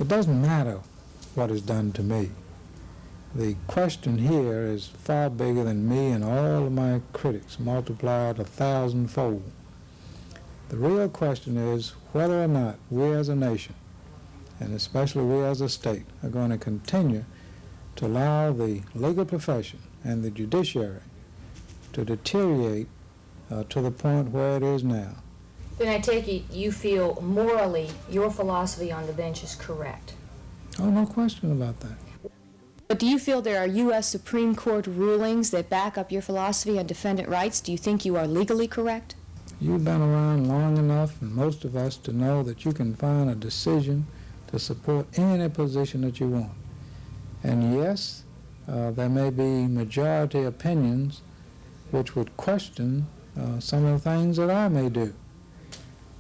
It doesn't matter what is done to me. The question here is far bigger than me and all of my critics, multiplied 1,000-fold. The real question is whether or not we as a nation, and especially we as a state, are going to continue to allow the legal profession and the judiciary to deteriorate to the point where it is now. Then I take it you feel morally your philosophy on the bench is correct. Oh, no question about that. But do you feel there are U.S. Supreme Court rulings that back up your philosophy on defendant rights? Do you think you are legally correct? You've been around long enough, and most of us, to know that you can find a decision to support any position that you want. And yes, there may be majority opinions which would question some of the things that I may do.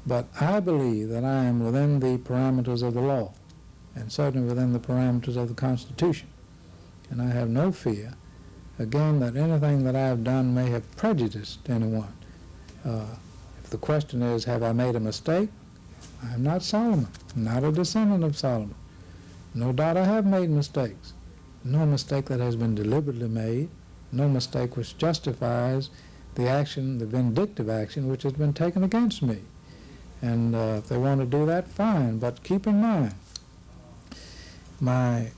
But I believe that I am within the parameters of the law, and certainly within the parameters of the Constitution. And I have no fear, again, that anything that I have done may have prejudiced anyone. If the question is, have I made a mistake? I am not Solomon, not a descendant of Solomon. No doubt I have made mistakes. No mistake that has been deliberately made, no mistake which justifies the action, the vindictive action which has been taken against me. And if they want to do that, fine. But keep in mind, my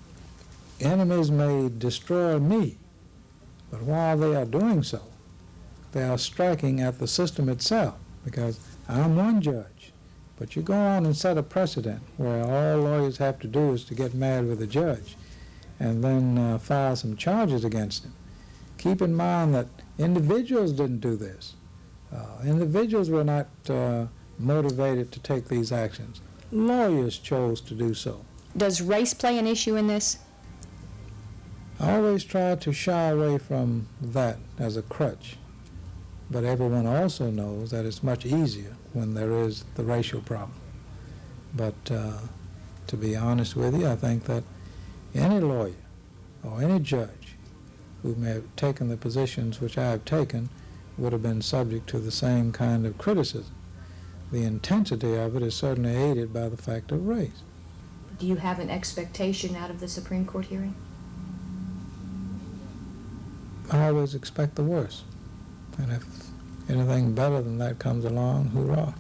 enemies may destroy me, but while they are doing so, they are striking at the system itself, because I'm one judge. But you go on and set a precedent where all lawyers have to do is to get mad with the judge and then file some charges against him. Keep in mind that individuals didn't do this. Individuals were not motivated to take these actions. Lawyers chose to do so. Does race play an issue in this? I always try to shy away from that as a crutch, but everyone also knows that it's much easier when there is the racial problem. But to be honest with you, I think that any lawyer or any judge who may have taken the positions which I have taken would have been subject to the same kind of criticism. The intensity of it is certainly aided by the fact of race. Do you have an expectation out of the Supreme Court hearing? I always expect the worst. And if anything better than that comes along, hoorah.